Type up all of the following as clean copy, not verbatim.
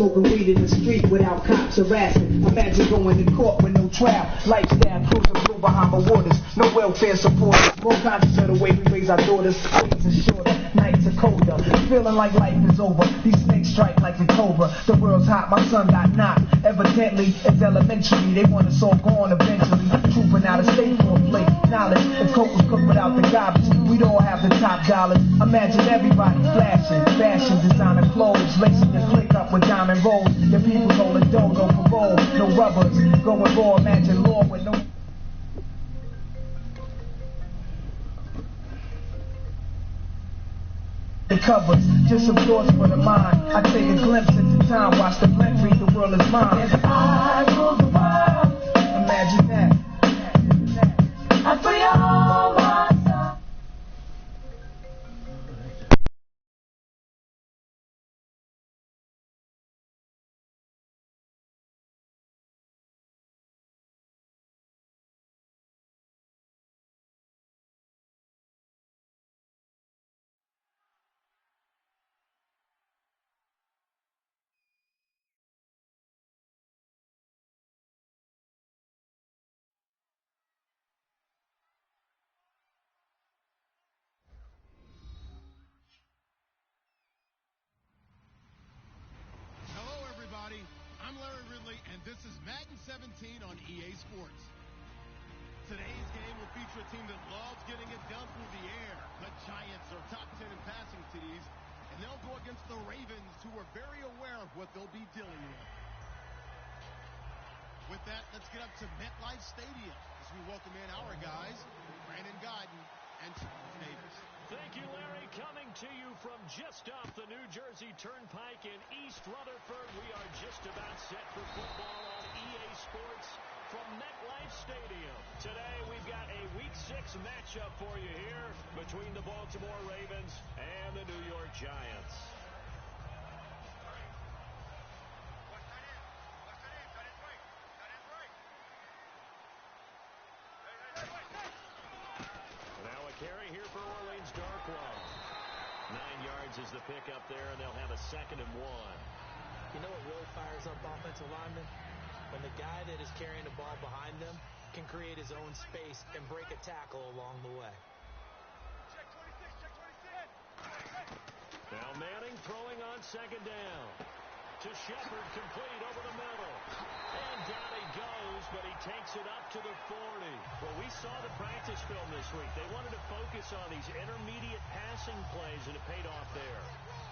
smoking weed in the street without cops harassing. Imagine going to court with no trial. Lifestyle cruising through Bahama waters. No welfare support. More conscious of the way we raise our daughters. Days are shorter, nights are colder. Feeling like life is over. These snakes strike like a cobra. The world's hot, my son got knocked. Evidently, it's elementary. They want us all gone eventually. Trooping out of state for a plate. Knowledge, if coke was cooked without the garbage, we'd all have the top dollars. Imagine everybody flashing, fashion, designer clothes, lacing your click up with diamond rolls. Your people rolling dough, no parole, no rubbers. Going raw, imagine law with no... The covers, just some thoughts for the mind. I take a glimpse into time, watch the blend read the world is mine. As I rule the world, imagine that. I free all my stuff. I'm Larry Ridley, and this is Madden 17 on EA Sports. Today's game will feature a team that loves getting it done through the air. The Giants are top 10 in passing TDs, and they'll go against the Ravens, who are very aware of what they'll be dealing with. With that, let's get up to MetLife Stadium as we welcome in our guys, Brandon Gaudin and Charles Davis. Thank you, Larry. Coming to you from just off the New Jersey Turnpike in East Rutherford. We are just about set for football on EA Sports from MetLife Stadium. Today, we've got a Week 6 matchup for you here between the Baltimore Ravens and the New York Giants. Now a carry here for Orleans Darkwa. 9 yards is the pickup there, and they'll have a 2nd and 1. You know what really fires up offensive linemen? When the guy that is carrying the ball behind them can create his own space and break a tackle along the way. Now Manning throwing on 2nd down. To Shepard, complete over the middle. And down he goes, but he takes it up to the 40. Well, we saw the practice film this week. They wanted to focus on these intermediate passing plays, and it paid off there.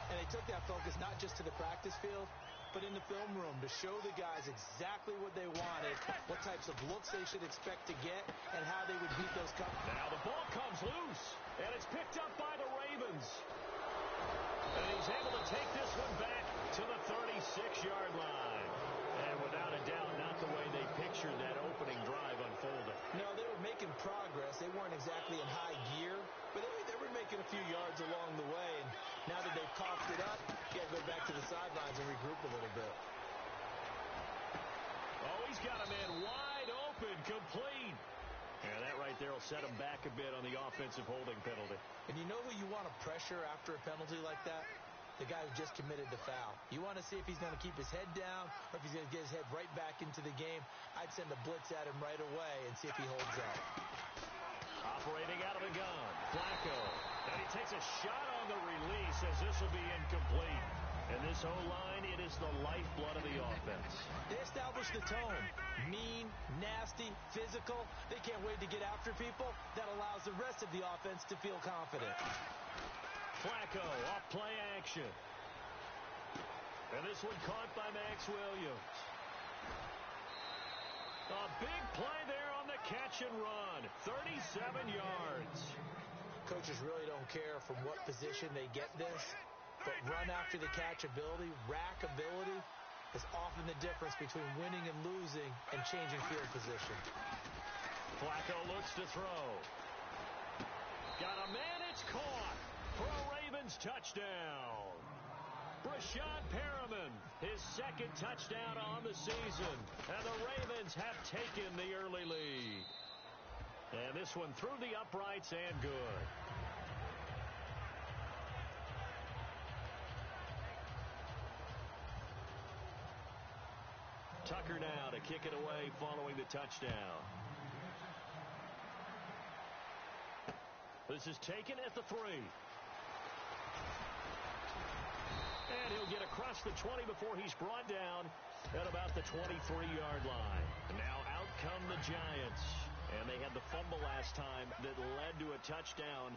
And they took that focus not just to the practice field, but in the film room to show the guys exactly what they wanted, what types of looks they should expect to get, and how they would beat those coverages. Now the ball comes loose, and it's picked up by the Ravens. And he's able to take this one back to the 36-yard line. And without a doubt, not the way they pictured that opening drive unfolding. No, they were making progress. They weren't exactly in high gear, but they were making a few yards along the way. And now that they've coughed it up, you got to go back to the sidelines and regroup a little bit. Oh, he's got a man wide open, complete. And that right there will set him back a bit on the offensive holding penalty. And you know who you want to pressure after a penalty like that? The guy who just committed the foul. You want to see if he's going to keep his head down or if he's going to get his head right back into the game. I'd send a blitz at him right away and see if he holds up. Operating out of the gun, Flacco. And he takes a shot on the release as this will be incomplete. And this O-line, it is the lifeblood of the offense. They establish the tone. Mean, nasty, physical. They can't wait to get after people. That allows the rest of the offense to feel confident. Flacco off play action. And this one caught by Max Williams. A big play there on the catch and run. 37 yards. Coaches really don't care from what position they get this. But run after the catch ability, rack ability, is often the difference between winning and losing and changing field position. Flacco looks to throw. Got a man, it's caught for a Ravens touchdown. Brashad Perriman, his 2nd touchdown on the season. And the Ravens have taken the early lead. And this one through the uprights and good. Tucker now to kick it away following the touchdown. This is taken at the 3. And he'll get across the 20 before he's brought down at about the 23-yard line. And now out come the Giants. And they had the fumble last time that led to a touchdown.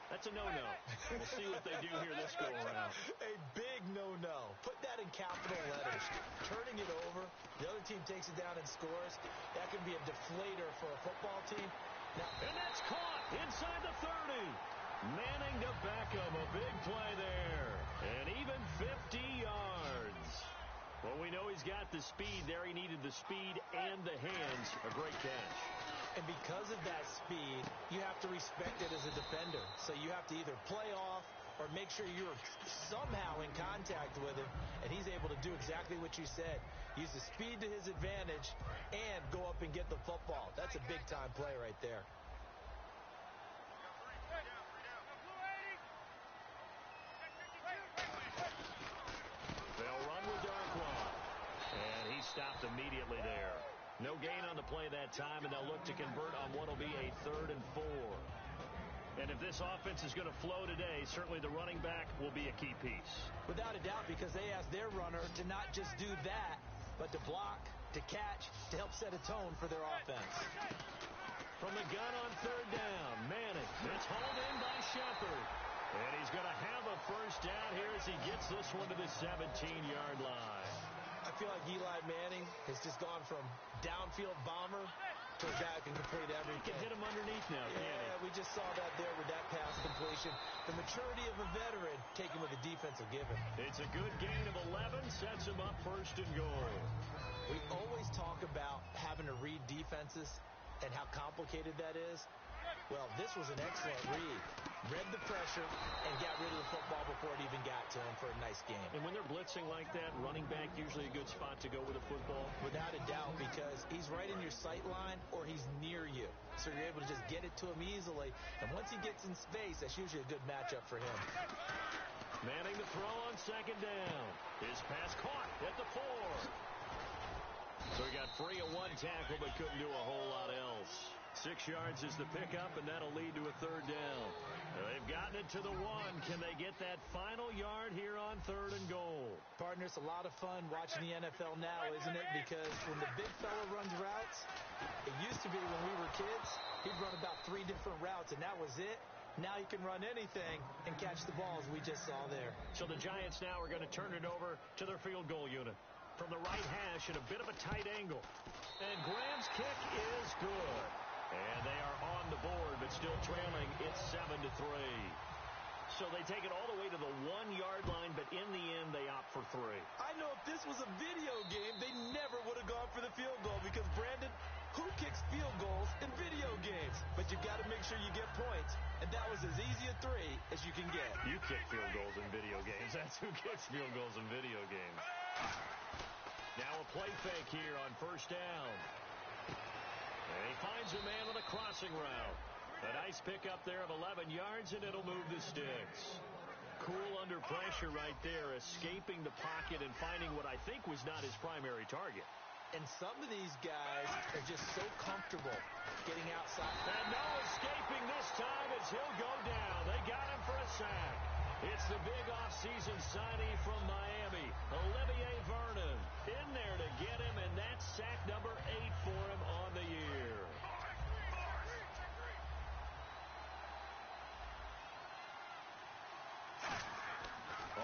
That's a no-no. We'll see what they do here this go-around. A big no-no. Put that in capital letters. Turning it over, the other team takes it down and scores. That can be a deflator for a football team. Now, and that's caught inside the 30. Manning to Beckham. A big play there. And even 50 yards. Well, we know he's got the speed there. He needed the speed and the hands. A great catch. And because of that speed, you have to respect it as a defender. So you have to either play off or make sure you're somehow in contact with him. And he's able to do exactly what you said. Use the speed to his advantage and go up and get the football. That's a big-time play right there. They'll run with Darkwa. And he stopped immediately there. No gain on the play that time, and they'll look to convert on what will be a 3rd and 4. And if this offense is going to flow today, certainly the running back will be a key piece. Without a doubt, because they asked their runner to not just do that, but to block, to catch, to help set a tone for their offense. From the gun on 3rd down, Manning. It's hauled in by Shepard. And he's going to have a first down here as he gets this one to the 17-yard line. I feel like Eli Manning has just gone from downfield bomber to a guy who can complete everything. He can hit him underneath now, can't he? Yeah, we just saw that there with that pass completion. The maturity of a veteran taken with a defensive given. It's a good gain of 11, sets him up 1st and goal. We always talk about having to read defenses and how complicated that is. Well, this was an excellent read. Read the pressure and got rid of the football before it even got to him for a nice game. And when they're blitzing like that, running back usually a good spot to go with a football? Without a doubt, because he's right in your sight line or he's near you. So you're able to just get it to him easily. And once he gets in space, that's usually a good matchup for him. Manning the throw on 2nd down. His pass caught at the 4. So he got free of 1 tackle but couldn't do a whole lot else. 6 yards is the pickup, and that'll lead to a 3rd down. They've gotten it to the 1. Can they get that final yard here on 3rd and goal? Partner, it's a lot of fun watching the NFL now, isn't it? Because when the big fella runs routes, it used to be when we were kids, he'd run about 3 different routes, and that was it. Now he can run anything and catch the balls we just saw there. So the Giants now are going to turn it over to their field goal unit. From the right hash at a bit of a tight angle. And Graham's kick is good. And they are on the board, but still trailing. It's 7-3. So they take it all the way to the 1-yard line, but in the end, they opt for 3. I know if this was a video game, they never would have gone for the field goal because, Brandon, who kicks field goals in video games? But you've got to make sure you get points, and that was as easy a 3 as you can get. You kick field goals in video games. That's who kicks field goals in video games. Now a play fake here on 1st down. And he finds a man with a crossing route. A nice pickup there of 11 yards, and it'll move the sticks. Cool under pressure right there, escaping the pocket and finding what I think was not his primary target. And some of these guys are just so comfortable getting outside. And no escaping this time as he'll go down. They got him for a sack. It's the big offseason signee from Miami, Olivier Vernon, in there to get him, and that's sack number 8 for him on the year.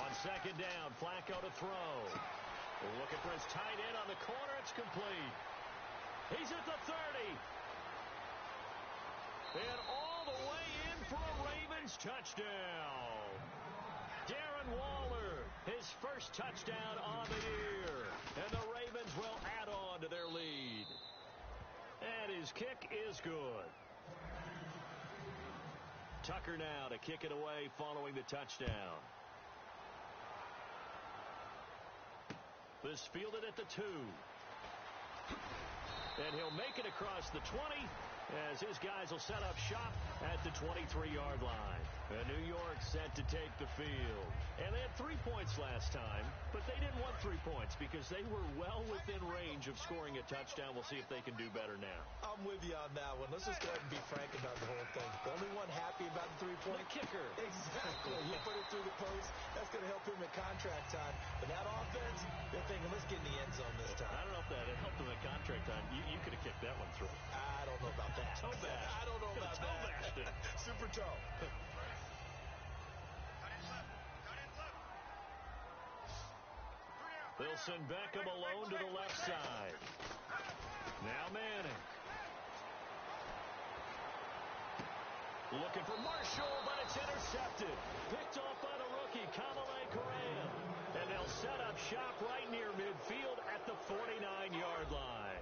On 2nd down, Flacco to throw. Looking for his tight end on the corner. It's complete. He's at the 30. And all the way in for a Ravens touchdown. Darren Waller, his first touchdown on the year. And the Ravens will add on to their lead. And his kick is good. Tucker now to kick it away following the touchdown. This fielded at the 2. And he'll make it across the 20 as his guys will set up shop at the 23-yard line. And New York set to take the field. And they had 3 points last time, but they didn't want 3 points because they were well within range of scoring a touchdown. We'll see if they can do better now. I'm with you on that one. Let's just go ahead and be frank about the whole thing. The only one happy about the 3-point. The kicker. Exactly. You put it through the post. That's going to help him at contract time. But that offense, they're thinking, let's get in the end zone this time. I don't know if that helped him at contract time. You could have kicked that one through. I don't know about that. Toe bash. I don't know about that. Toe bashed it. Super toe. They'll send Beckham alone to the left side. Now Manning. Looking for Marshall, but it's intercepted. Picked off by the rookie, Kamalei Correa. And they'll set up shop right near midfield at the 49-yard line.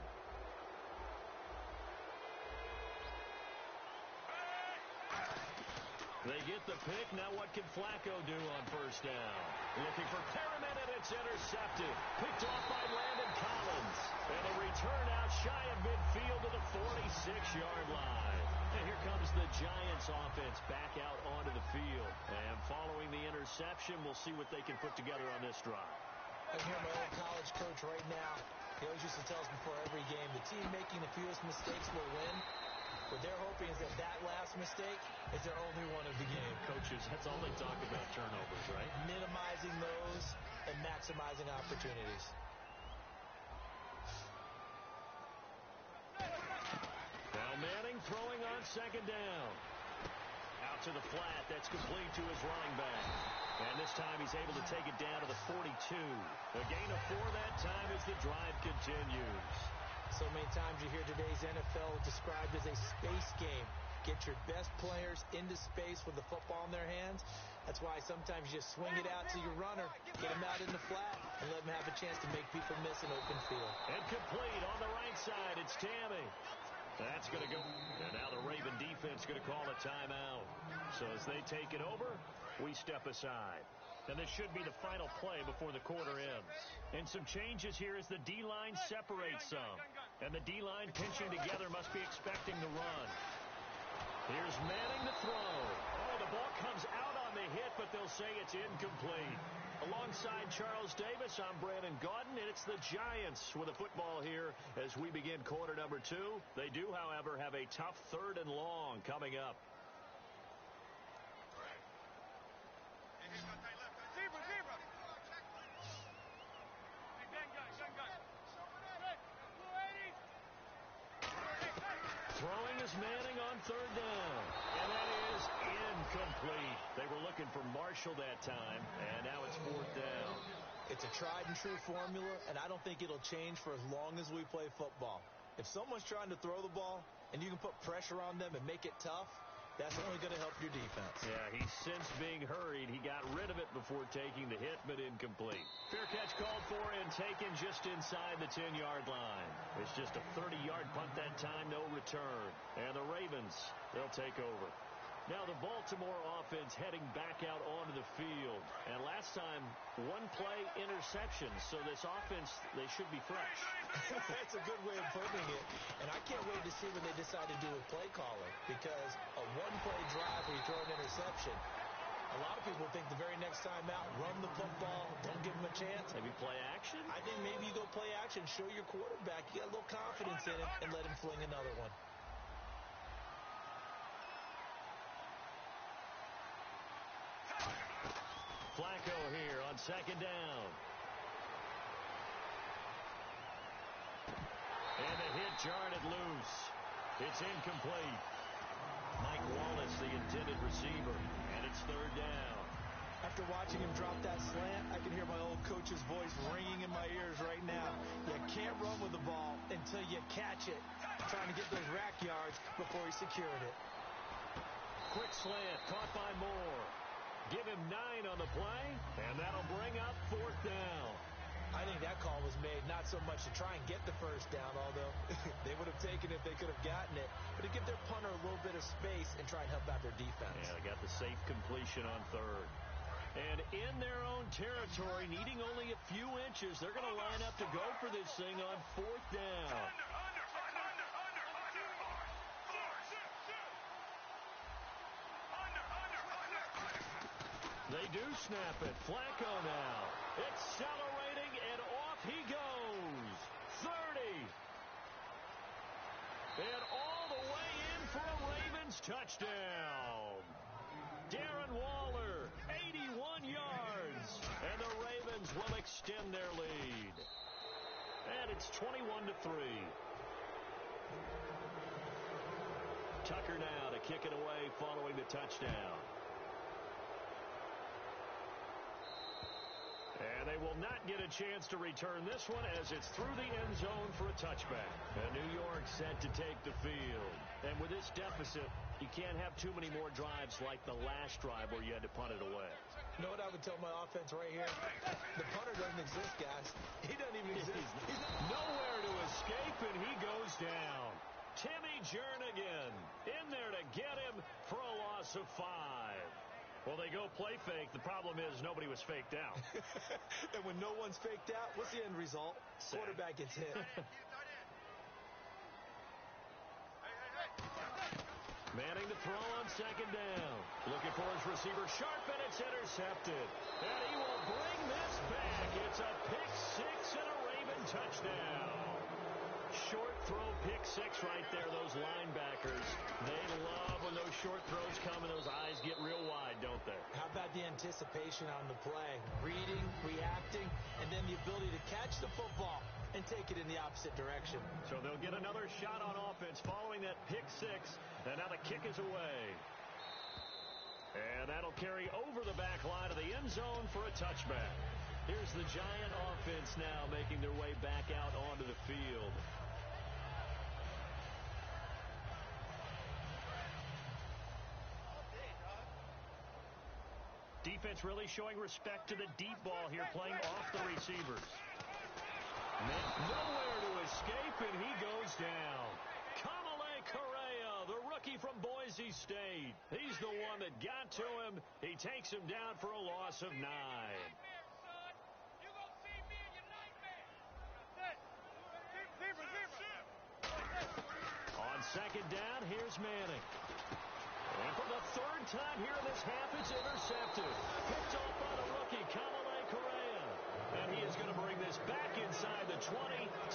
They get the pick. Now what can Flacco do on first down? Looking for Perriman, and it's intercepted. Picked off by Landon Collins. And a return out shy of midfield to the 46-yard line. And here comes the Giants offense back out onto the field. And following the interception, we'll see what they can put together on this drive. I hear my old college coach right now. He always used to tell us before every game, the team making the fewest mistakes will win. What they're hoping is that that last mistake is their only one of the game. Coaches, that's all they talk about, turnovers, right? Minimizing those and maximizing opportunities. Now Manning throwing on second down. Out to the flat. That's complete to his running back. And this time he's able to take it down to the 42. A gain of 4 that time as the drive continues. So many times you hear today's NFL described as a space game. Get your best players into space with the football in their hands. That's why sometimes you just swing it out to your runner, get him out in the flat, and let him have a chance to make people miss an open field. And complete on the right side. It's Tammy. That's going to go. And now the Raven defense going to call a timeout. So as they take it over, we step aside. And this should be the final play before the quarter ends. And some changes here as the D-line separates some. And the D-line pinching together must be expecting the run. Here's Manning to throw. Oh, the ball comes out on the hit, but they'll say it's incomplete. Alongside Charles Davis, I'm Brandon Gaudin, and it's the Giants with a football here as we begin quarter number 2. They do, however, have a tough 3rd and long coming up. Throwing is Manning on 3rd down. And that is incomplete. They were looking for Marshall that time, and now it's 4th down. It's a tried and true formula, and I don't think it'll change for as long as we play football. If someone's trying to throw the ball and you can put pressure on them and make it tough, that's only going to help your defense. Yeah, he sensed being hurried. He got rid of it before taking the hit, but incomplete. Fair catch called for and taken just inside the 10-yard line. It's just a 30-yard punt that time, no return. And the Ravens, they'll take over. Now the Baltimore offense heading back out onto the field. And last time, 1 play interception. So this offense, they should be fresh. That's a good way of putting it. And I can't wait to see what they decide to do with play calling. Because a 1-play drive where you throw an interception, a lot of people think the very next time out, run the football, don't give them a chance. Maybe play action? I think maybe you go play action, show your quarterback you got a little confidence in him, and let him fling another one. Flacco here on second down. And the hit jarred it loose. It's incomplete. Mike Wallace, the intended receiver, and it's 3rd down. After watching him drop that slant, I can hear my old coach's voice ringing in my ears right now. You can't run with the ball until you catch it. Trying to get those rack yards before he secured it. Quick slant, caught by Moore. Give him 9 on the play, and that'll bring up 4th down. I think that call was made not so much to try and get the first down, although they would have taken it if they could have gotten it, but to give their punter a little bit of space and try and help out their defense. Yeah, they got the safe completion on 3rd. And in their own territory, needing only a few inches, they're going to line up to go for this thing on 4th down. They do snap it. Flacco now. Accelerating touchdown. Darren Waller, 81 yards. And the Ravens will extend their lead. And it's 21-3. Tucker now to kick it away following the touchdown. And they will not get a chance to return this one as it's through the end zone for a touchback. And New York set to take the field. And with this deficit, you can't have too many more drives like the last drive where you had to punt it away. You know what I would tell my offense right here? The punter doesn't exist, guys. He doesn't even exist. He's nowhere to escape, and he goes down. Timmy Jernigan in there to get him for a loss of 5. Well, they go play fake. The problem is nobody was faked out. And when no one's faked out, what's the end result? Quarterback gets hit. Manning to throw on second down. Looking for his receiver sharp, and it's intercepted. And he will bring this back. It's a pick 6 and a Raven touchdown. Short throw, pick 6 right there. Those linebackers, they love when those short throws come and those eyes get real wide, don't they? How about the anticipation on the play? Reading, reacting, and then the ability to catch the football and take it in the opposite direction. So they'll get another shot on offense following that pick 6, and now the kick is away. And that'll carry over the back line of the end zone for a touchback. Here's the Giant offense now making their way back out onto the field. Defense really showing respect to the deep ball here, playing off the receivers. Nowhere to escape, and he goes down. Kamale Correa, the rookie from Boise State. He's the one that got to him. He takes him down for a loss of 9. On second down, here's Manning. And for the third time here in this half, it's intercepted. Picked off by the rookie, Kamale Correa. And he is going to bring this back inside the 20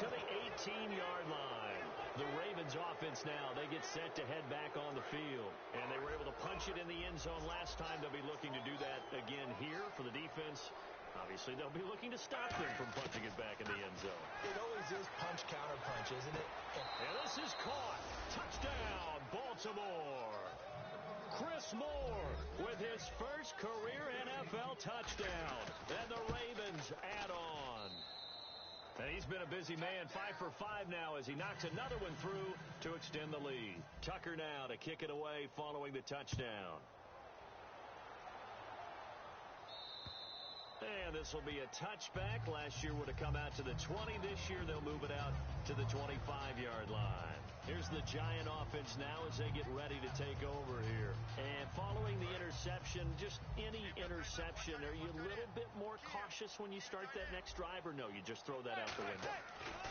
to the 18-yard line. The Ravens offense now, they get set to head back on the field. And they were able to punch it in the end zone last time. They'll be looking to do that again here for the defense. Obviously, they'll be looking to stop them from punching it back in the end zone. It always is punch, counter punch, isn't it? And this is caught. Touchdown, Baltimore. Chris Moore with his first career NFL touchdown. And the Ravens add on. And he's been a busy man, 5 for 5 now as he knocks another one through to extend the lead. Tucker now to kick it away following the touchdown. And this will be a touchback. Last year would have come out to the 20. This year they'll move it out to the 25-yard line. Here's the Giant offense now as they get ready to take over here. And following the interception, just any interception, are you a little bit more cautious when you start that next drive, or no, you just throw that out the window?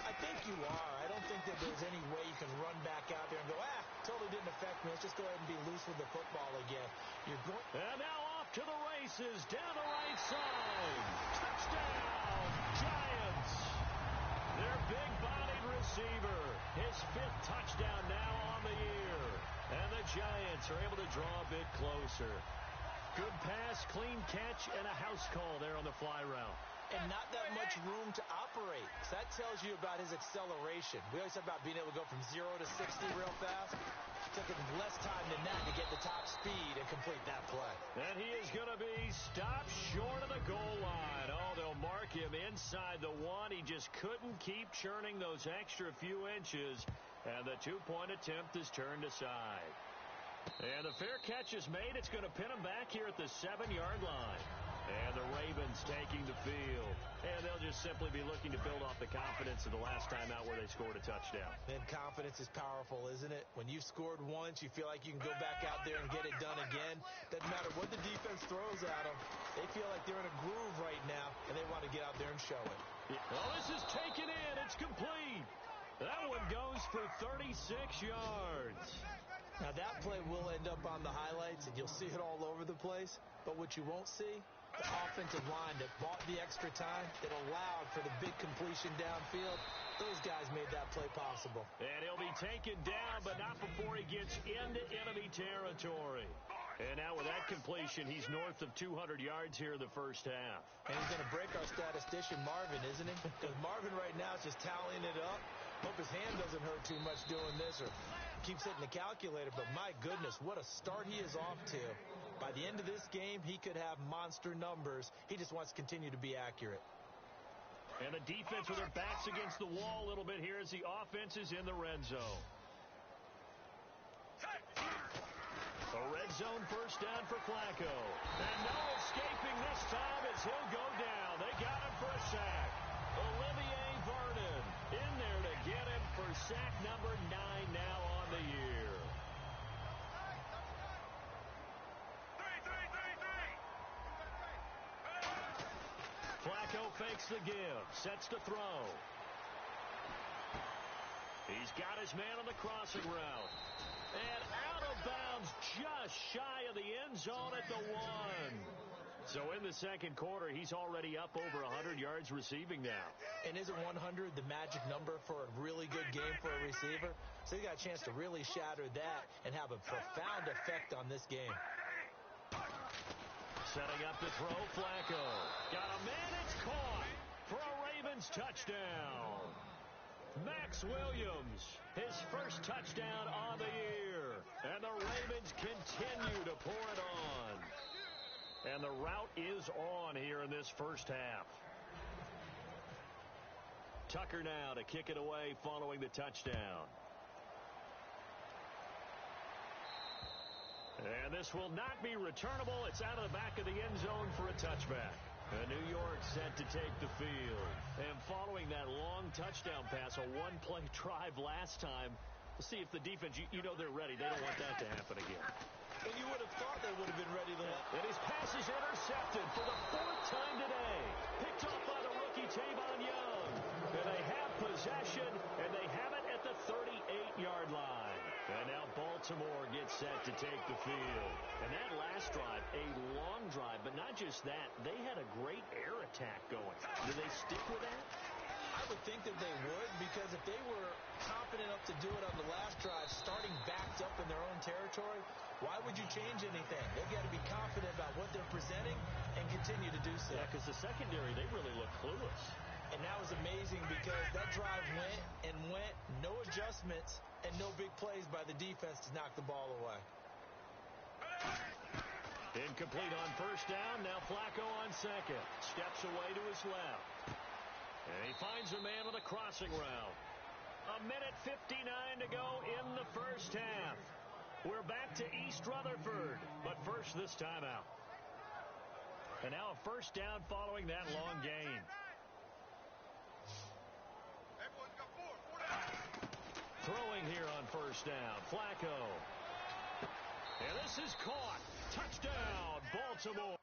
I think you are. I don't think that there's any way you can run back out there and go, totally didn't affect me. Let's just go ahead and be loose with the football again. You're going. And now off to the races down the right side. Touchdown, Giants. Their big-bodied receiver, his 5th touchdown now on the year. And the Giants are able to draw a bit closer. Good pass, clean catch, and a house call there on the fly route. And not that much room to operate. So that tells you about his acceleration. We always talk about being able to go from 0 to 60 real fast. It took him less time than that to get the top speed and complete that play. And he is going to be stopped short of the goal line. Oh, they'll mark him inside the 1. He just couldn't keep churning those extra few inches. And the 2-point attempt is turned aside. And the fair catch is made. It's going to pin him back here at the 7-yard line. And the Ravens taking the field. And they'll just simply be looking to build off the confidence of the last time out where they scored a touchdown. And confidence is powerful, isn't it? When you've scored once, you feel like you can go back out there and get it done again. Doesn't matter what the defense throws at them. They feel like they're in a groove right now, and they want to get out there and show it. Well, this is taken in. It's complete. That one goes for 36 yards. Now, that play will end up on the highlights, and you'll see it all over the place. But what you won't see, the offensive line that bought the extra time, that allowed for the big completion downfield, Those guys made that play possible. And he'll be taken down, but not before he gets into enemy territory. And now with that completion, he's north of 200 yards here in the first half. And he's going to break our statistician, Marvin, isn't he? Because Marvin right now is just tallying it up. Hope his hand doesn't hurt too much doing this or keeps hitting the calculator. But my goodness, what a start he is off to. By the end of this game, he could have monster numbers. He just wants to continue to be accurate. And the defense with their backs against the wall a little bit here as the offense is in the red zone. A red zone first down for Flacco. And no escaping this time as he'll go down. They got him for a sack. Olivier Vernon in there to get him for sack number 9 now on the year. Flacco fakes the give, sets to throw. He's got his man on the crossing route. And out of bounds just shy of the end zone at the 1. So in the second quarter, he's already up over 100 yards receiving now. And isn't 100 the magic number for a really good game for a receiver? So he got a chance to really shatter that and have a profound effect on this game. Setting up to throw, Flacco. Got a man, it's caught for a Ravens touchdown. Max Williams, his first touchdown on the year. And the Ravens continue to pour it on. And the route is on here in this first half. Tucker now to kick it away following the touchdown. And this will not be returnable. It's out of the back of the end zone for a touchback. And New York set to take the field. And following that long touchdown pass, a one-play drive last time, we'll see if the defense, you know they're ready. They don't want that to happen again. And you would have thought they would have been ready to. And his pass is intercepted for the 4th time today. Picked off by the rookie Tavon Young. And they have possession, and they have it at the 38-yard line. And now Baltimore gets set to take the field. And that last drive, a long drive, but not just that. They had a great air attack going. Do they stick with that? I would think that they would, because if they were confident enough to do it on the last drive, starting backed up in their own territory, why would you change anything? They've got to be confident about what they're presenting and continue to do so. Yeah, because the secondary, they really look clueless. And that was amazing because that drive went and went, no adjustments, and no big plays by the defense to knock the ball away. Incomplete on first down. Now Flacco on second. Steps away to his left. And he finds a man on the crossing route. 1:59 to go in the first half. We're back to East Rutherford, but first this timeout. And now a first down following that long gain. Throwing here on first down, Flacco. And this is caught. Touchdown, Baltimore.